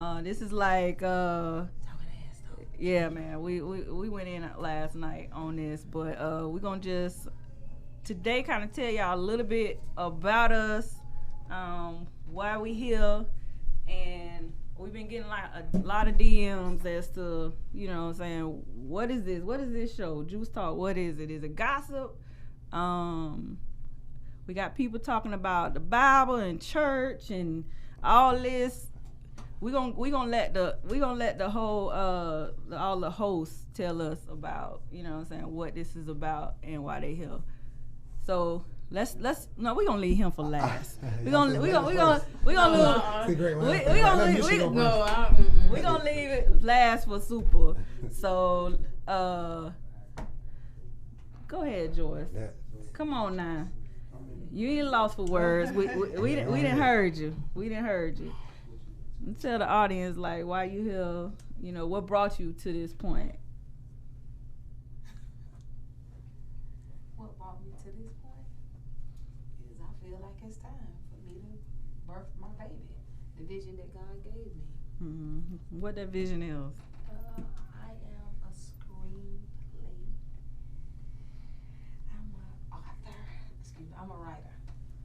This is like yeah, man. We went in last night on this, but we're gonna just today kind of tell y'all a little bit about us, why we here, and we've been getting like a lot of DMs as to what I'm saying, what is this? What is this show? Juice Talk. What is it? Is it gossip? Um, we got people talking about the Bible and church and all this. We gonna let the whole all the hosts tell us about what I'm saying, what this is about and why they here. So let's no, we gonna leave him for last. We gonna leave it last for Super. So go ahead, Joyce. Come on now. You ain't lost for words. We didn't heard you. We didn't heard you. Tell the audience like why you here. What brought you to this point. What brought me to this point is I feel like it's time for me to birth my baby, the vision that God gave me. Mm-hmm. What that vision is. I am a screenplay. I'm an author. Excuse me. I'm a writer.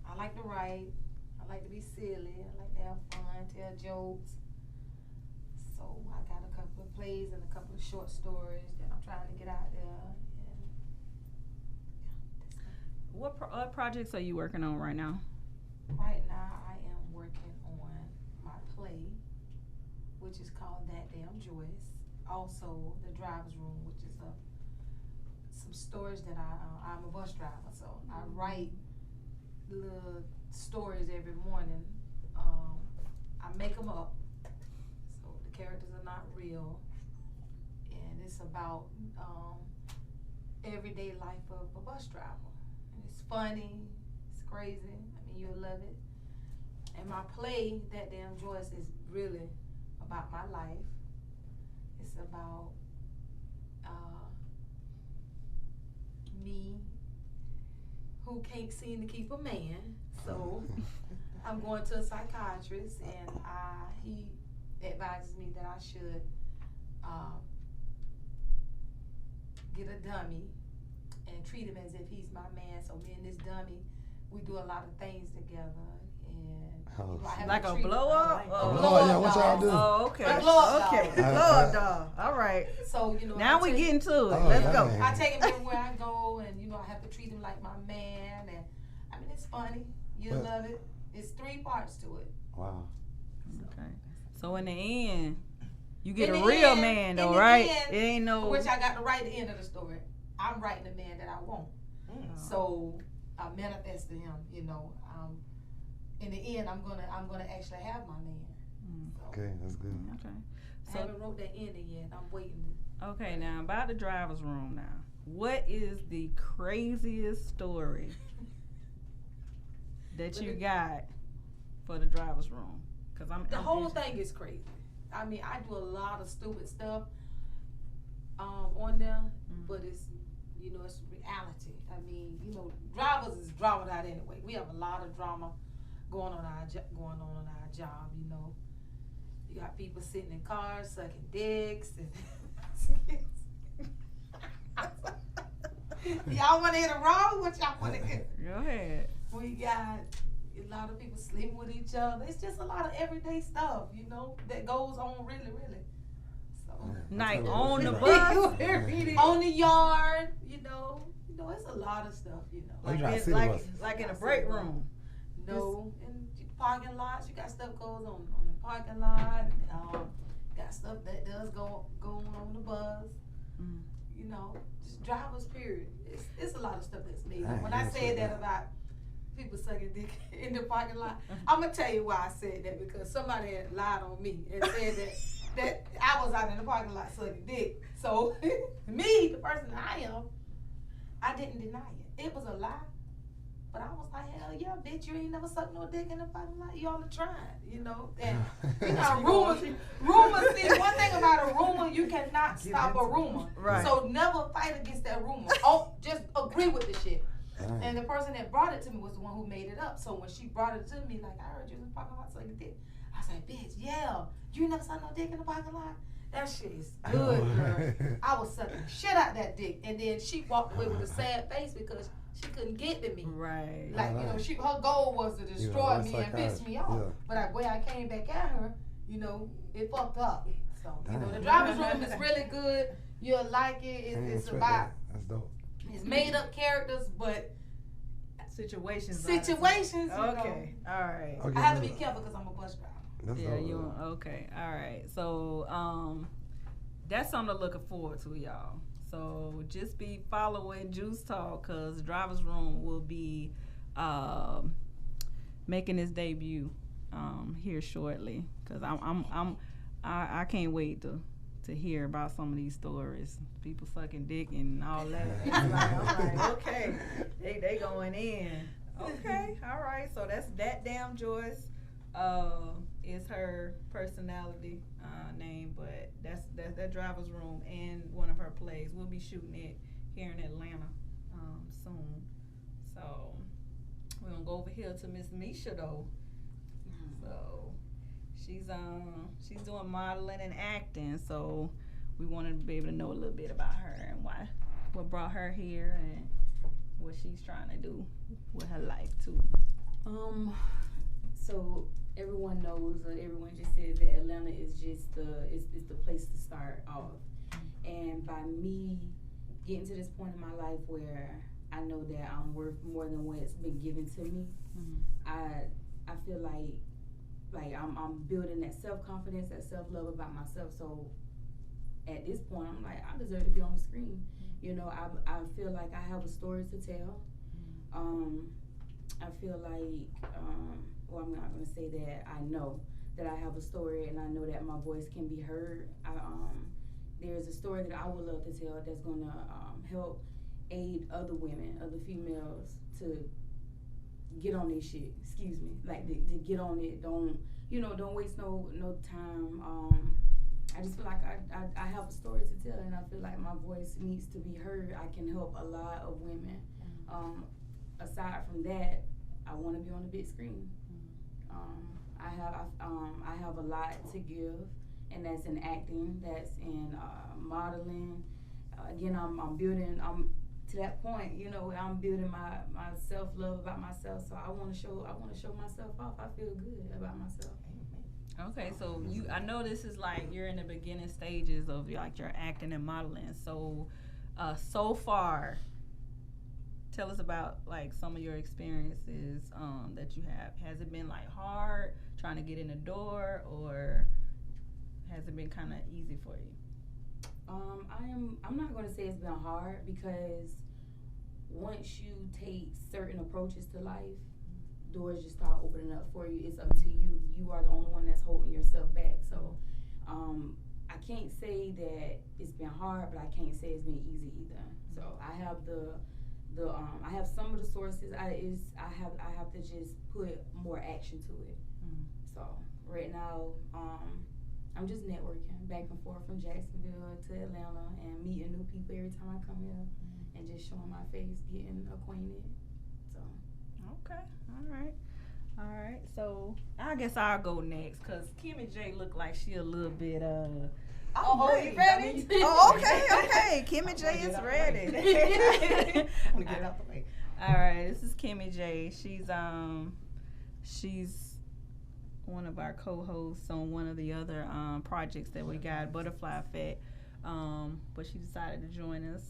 I like to write. I like to be silly. I like to have fun, tell jokes. So I got a couple of plays and a couple of short stories that I'm trying to get out there. And What projects are you working on right now? right now I am working on my play, which is called That Damn Joyce. Also, The Driver's Room, which is some stories that I'm a bus driver, so I write little stories every morning. I make them up, so the characters are not real, and it's about everyday life of a bus driver. And it's funny, it's crazy. I mean, you'll love it. And my play, That Damn Joyce, is really about my life. It's about me who can't seem to keep a man. So I'm going to a psychiatrist, and he advises me that I should get a dummy and treat him as if he's my man. So me and this dummy, we do a lot of things together, and I have like to a treat blow up. a Oh, blow up yeah, what y'all dog. do? Oh, okay. A blow up Okay. dog. Blow up dog. All right. So Now I we take- getting to it. Oh, Let's yeah. go. I take him everywhere I go, and I have to treat him like my man, and I mean it's funny. You'll But- love it. It's 3 parts to it. Wow. Okay. So in the end, you get In a the real end- man in though, the right? end, It ain't no. Which I got to write the end of the story. I'm writing the man that I want. So I manifested him. In the end, I'm gonna actually have my man. So, Okay, that's good. Okay. I So haven't wrote that ending yet. I'm waiting. okay, now about the driver's room. Now, what is the craziest story that you got for the driver's room? Cause The I'm whole interested. thing is crazy. I mean, I do a lot of stupid stuff on there, but it's reality. I mean, drivers is drama out anyway. We have a lot of drama going on in our job. You got people sitting in cars sucking dicks and y'all want to hear the wrong? What y'all want to hear? Go ahead. We got a lot of people sleeping with each other. It's just a lot of everyday stuff, that goes on really, really. So Like That's on the right. bus. on the yard, it's a lot of stuff, Like trying to It's see the like, bus. like in a break room. No, in parking lots, you got stuff goes on the parking lot. Got stuff that does go on the bus. Mm. Just drivers. Period. It's a lot of stuff that's made. Dang, When I yeah, said so that bad. about people sucking dick in the parking lot, I'm gonna tell you why I said that, because somebody had lied on me and said that I was out in the parking lot sucking dick. So me, the person I am, I didn't deny it. It was a lie. But I was like, hell yeah, bitch, you ain't never sucked no dick in the parking lot. You all the trying, And rumors, see, one thing about a rumor, you cannot stop a rumor. Right. So never fight against that rumor. Oh, just agree with the shit. Dang. And the person that brought it to me was the one who made it up. So when she brought it to me, like, I heard you in the parking lot sucking dick, I said, bitch, yeah. You never saw no dick in the parking lot? That shit is good, girl. I was sucking the shit out that dick. And then she walked away with a sad face because she couldn't get to me. Right. Like, you know, her goal was to destroy me and piss me off. Yeah. But the way I came back at her, you know, it fucked up. So, you know, the driver's room is really good. You'll like it. It's about, that's dope. It's made up characters, but situations. Okay. All right. I have to be careful because I'm a bus driver. That's okay. All right. So, that's something to look forward to, y'all. So just be following JuiceTalk because Driver's Room will be making its debut here shortly. Because I can't wait to hear about some of these stories. People sucking dick and all that. I'm like, okay, they going in. Okay, all right. So that's That Damn Joyce. Is her personality name, but that's that Driver's Room and one of her plays. We'll be shooting it here in Atlanta soon. So we're gonna go over here to Miss Misha though. So she's doing modeling and acting. So we wanted to be able to know a little bit about her and what brought her here and what she's trying to do with her life too. So everyone knows, everyone just says that Atlanta is just it's the place to start off. And by me getting to this point in my life where I know that I'm worth more than what's been given to me, I feel like I'm building that self-confidence, that self-love about myself. So at this point, I'm like, I deserve to be on the screen. You know, I feel like I have a story to tell. I feel like, well, I'm not going to say that I know that I have a story and I know that my voice can be heard. There's a story that I would love to tell that's going to help aid other women, other females to get on this shit. Excuse me, like to get on it. Don't waste no time. I just feel like I have a story to tell, and I feel like my voice needs to be heard. I can help a lot of women. Aside from that, I want to be on the big screen. I have a lot to give, and that's in acting, that's in modeling. Again, I'm building. I'm to that point, you know, I'm building my self-love about myself. So I want to show myself off. I feel good about myself. Okay, so I know this is like you're in the beginning stages of like your acting and modeling. So, so far, tell us about like some of your experiences that you have. Has it been like hard trying to get in the door, or has it been kind of easy for you? I'm not going to say it's been hard, because once you take certain approaches to life, doors just start opening up for you. It's up to you. You are the only one that's holding yourself back. So I can't say that it's been hard, but I can't say it's been easy either. So I have I have some of the sources. I have to just put more action to it. So right now, I'm just networking back and forth from Jacksonville to Atlanta and meeting new people every time I come here, and just showing my face, getting acquainted. So. Okay. All right. So I guess I'll go next, because Kimmy J look like she a little bit you ready? Okay. Kimmy J is ready. I'm gonna get it out the way. All right. This is Kimmy J. She's one of our co-hosts on one of the other projects that we got, Butterfly Effect. But she decided to join us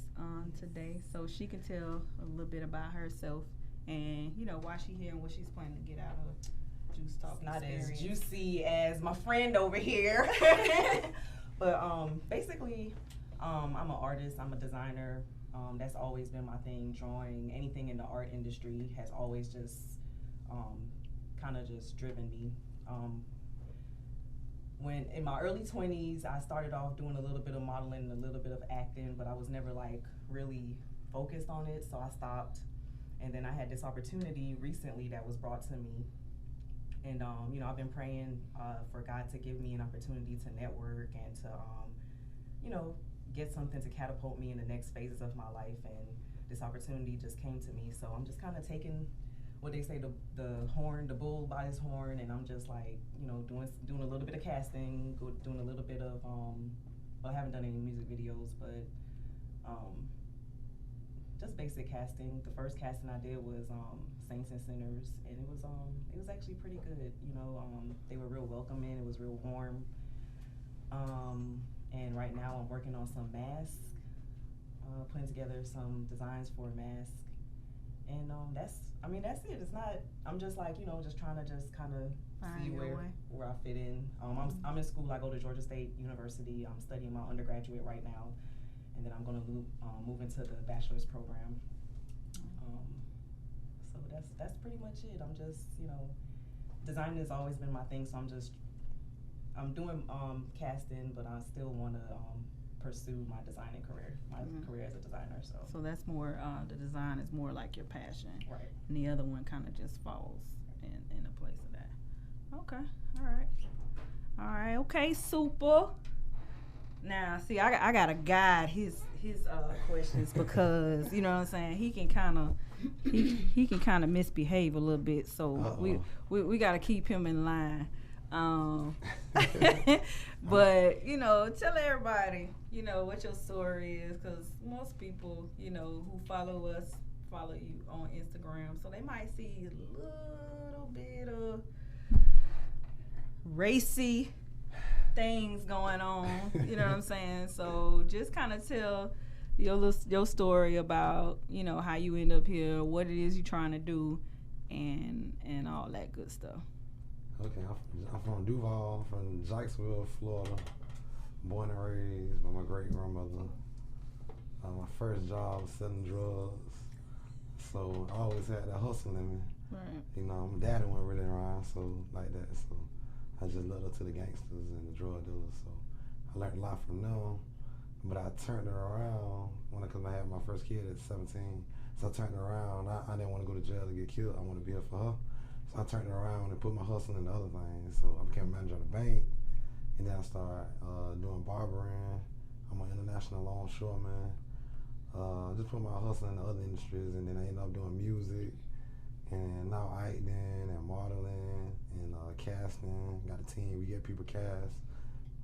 today, so she can tell a little bit about herself and why she's here and what she's planning to get out of JuiceTalk. Not as juicy as my friend over here, but basically, I'm an artist. I'm a designer. That's always been my thing. Drawing, anything in the art industry has always just kind of just driven me. When in my early 20s, I started off doing a little bit of modeling, a little bit of acting, but I was never like really focused on it, so I stopped. And then I had this opportunity recently that was brought to me, and I've been praying for God to give me an opportunity to network and to get something to catapult me in the next phases of my life, and this opportunity just came to me. So I'm just kind of taking what they say, the horn, the bull by his horn, and I'm just like, you know, doing a little bit of casting, doing a little bit of well, I haven't done any music videos, but just basic casting. The first casting I did was Saints and Sinners, and it was actually pretty good. You know, they were real welcoming. It was real warm. And right now I'm working on some masks, putting together some designs for a mask, and that's it. It's not. I'm just like, you know, just trying to just kind of see where I fit in. I'm in school. I go to Georgia State University. I'm studying my undergraduate right now, and then I'm gonna move into the bachelor's program. So that's pretty much it. I'm just, you know, designing has always been my thing. So I'm doing casting, but I still want to pursue my designing career, career as a designer. So that's more, the design is more like your passion. Right. And the other one kind of just falls in a place of that. Okay. All right. Okay, super. Now, see, I got to guide his questions because, you know what I'm saying, he can kind of misbehave a little bit. So we got to keep him in line. But, you know, tell everybody, you know, what your story is, because most people, you know, who follow you on Instagram, so they might see a little bit of racy things going on, you know what I'm saying? So just kind of tell your story about, you know, how you end up here, what it is you're trying to do, and all that good stuff. Okay, I'm from Duval, from Jacksonville, Florida. Born and raised by my great grandmother. My first job was selling drugs, so I always had that hustle in me. Right. You know, my daddy wasn't really around, so like that. So I just looked up to the gangsters and the drug dealers. So I learned a lot from them. But I turned it around because I had my first kid at 17. So I turned it around. I didn't want to go to jail to get killed. I wanted to be here for her. So I turned it around and put my hustle into other things. So I became a manager of the bank, and then I started doing barbering. I'm an international longshoreman. Just put my hustle into other industries, and then I ended up doing music, and now acting and modeling and casting. Got a team. We get people cast,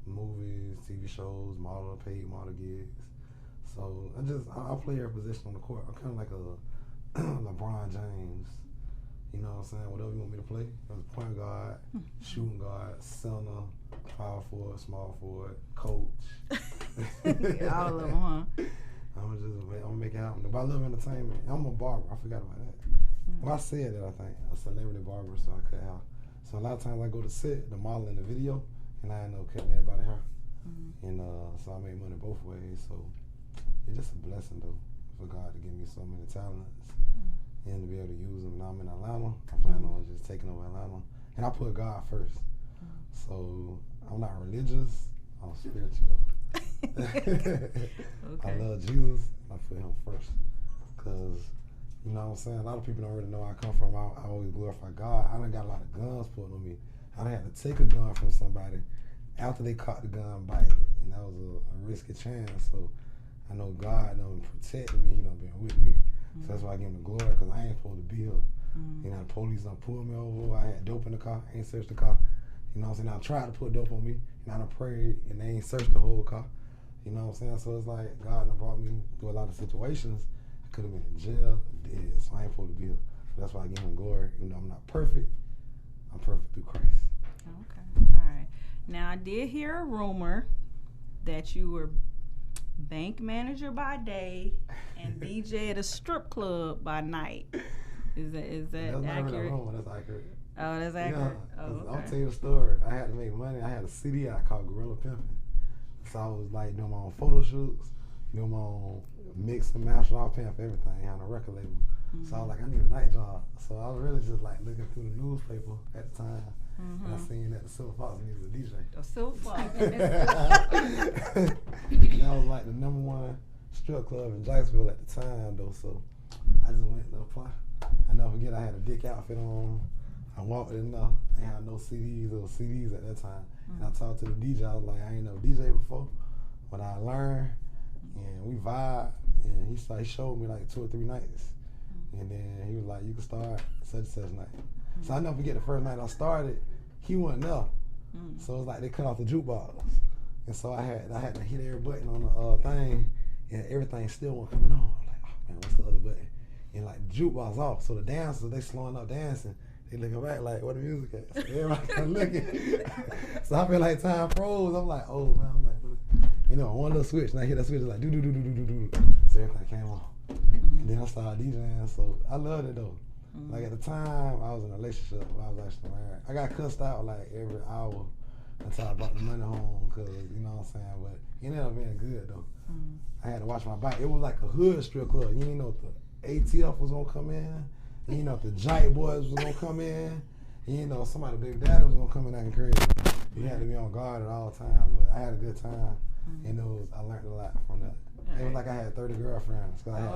movies, TV shows, paid model gigs. So I play every position on the court. I'm kind of like a LeBron James. You know what I'm saying? Whatever you want me to play. I was point guard, shooting guard, center, power forward, small forward, coach. All of them, huh? I'm gonna make it happen. But I love entertainment. I'm a barber. I forgot about that. Well, I said that, I think. A celebrity barber, so I cut hair. So a lot of times I go to set, the model in the video, and I end up cutting everybody's hair. And so I make money both ways. So it's just a blessing, though, for God to give me so many talents. And to be able to use them. Now I'm in Atlanta. I plan on just taking over Atlanta. And I put God first. So I'm not religious. I'm spiritual. Okay. I love Jesus. I put him first. Because, you know what I'm saying? A lot of people don't really know where I come from. I always glorify God. I done got a lot of guns pulled on me. I done had to take a gun from somebody after they caught the gun bite. And that was a risky chance. So I know God done protected me. He done been with me. So that's why I give him the glory, because I ain't supposed to be here. You know, the police done pulled me over. I had dope in the car. I ain't searched the car. You know what I'm saying? I tried to put dope on me, and I done prayed, and they ain't searched the whole car. You know what I'm saying? So it's like God done brought me through a lot of situations. I could have been in jail, dead, so I ain't supposed to be here. So that's why I give him glory. Even though I'm not perfect, I'm perfect through Christ. Okay. All right. Now, I did hear a rumor that you were bank manager by day and DJ at a strip club by night. Is that that's accurate? Not really wrong, that's accurate. Oh, that's accurate. Yeah, okay. I'll tell you a story. I had to make money. I had a CD I called Gorilla Pimpin'. So I was like doing my own photo shoots, doing my own mix and master. I was paying for everything. I had a record label. So I was like, I need a night job. So I was really just like looking through the newspaper at the time. And I seen that the Silver Fox needed a DJ. The Silver Fox. That was like the #1 strip club in Jacksonville at the time, though. So I just went to apply. I never forget, I had a dick outfit on. I walked in there. I ain't had no CDs or CDs at that time. And I talked to the DJ. I was like, I ain't never DJ before, but I learned, and we vibed. And he showed me like 2 or 3 nights. And then he was like, you can start such and such night. So I never forget the first night I started, he wasn't there. So it was like they cut off the jukebox. And so I had to hit every button on the thing, and everything still wasn't coming on. I'm like, oh man, what's the other button? And like the jukebox off. So the dancers, they slowing up dancing. They looking back like, where the music at? So everybody kind of looking. So I feel like time froze. I'm like, oh man, I'm like, you know, one little switch, and I hit that switch, like, do. So everything came on. And then I started DJing, so I loved it though. Like at the time, I was in a relationship where I was actually married. I got cussed out like every hour until I brought the money home, cause you know what I'm saying. But it ended up being good though. I had to watch my back. It was like a hood strip club. You didn't know if the ATF was gonna come in. You didn't know if the Giant Boys was gonna come in. You didn't know if somebody big daddy was gonna come in acting crazy. You had to be on guard at all times. But I had a good time, and I learned a lot from that. It was like I had 30 girlfriends, cause I had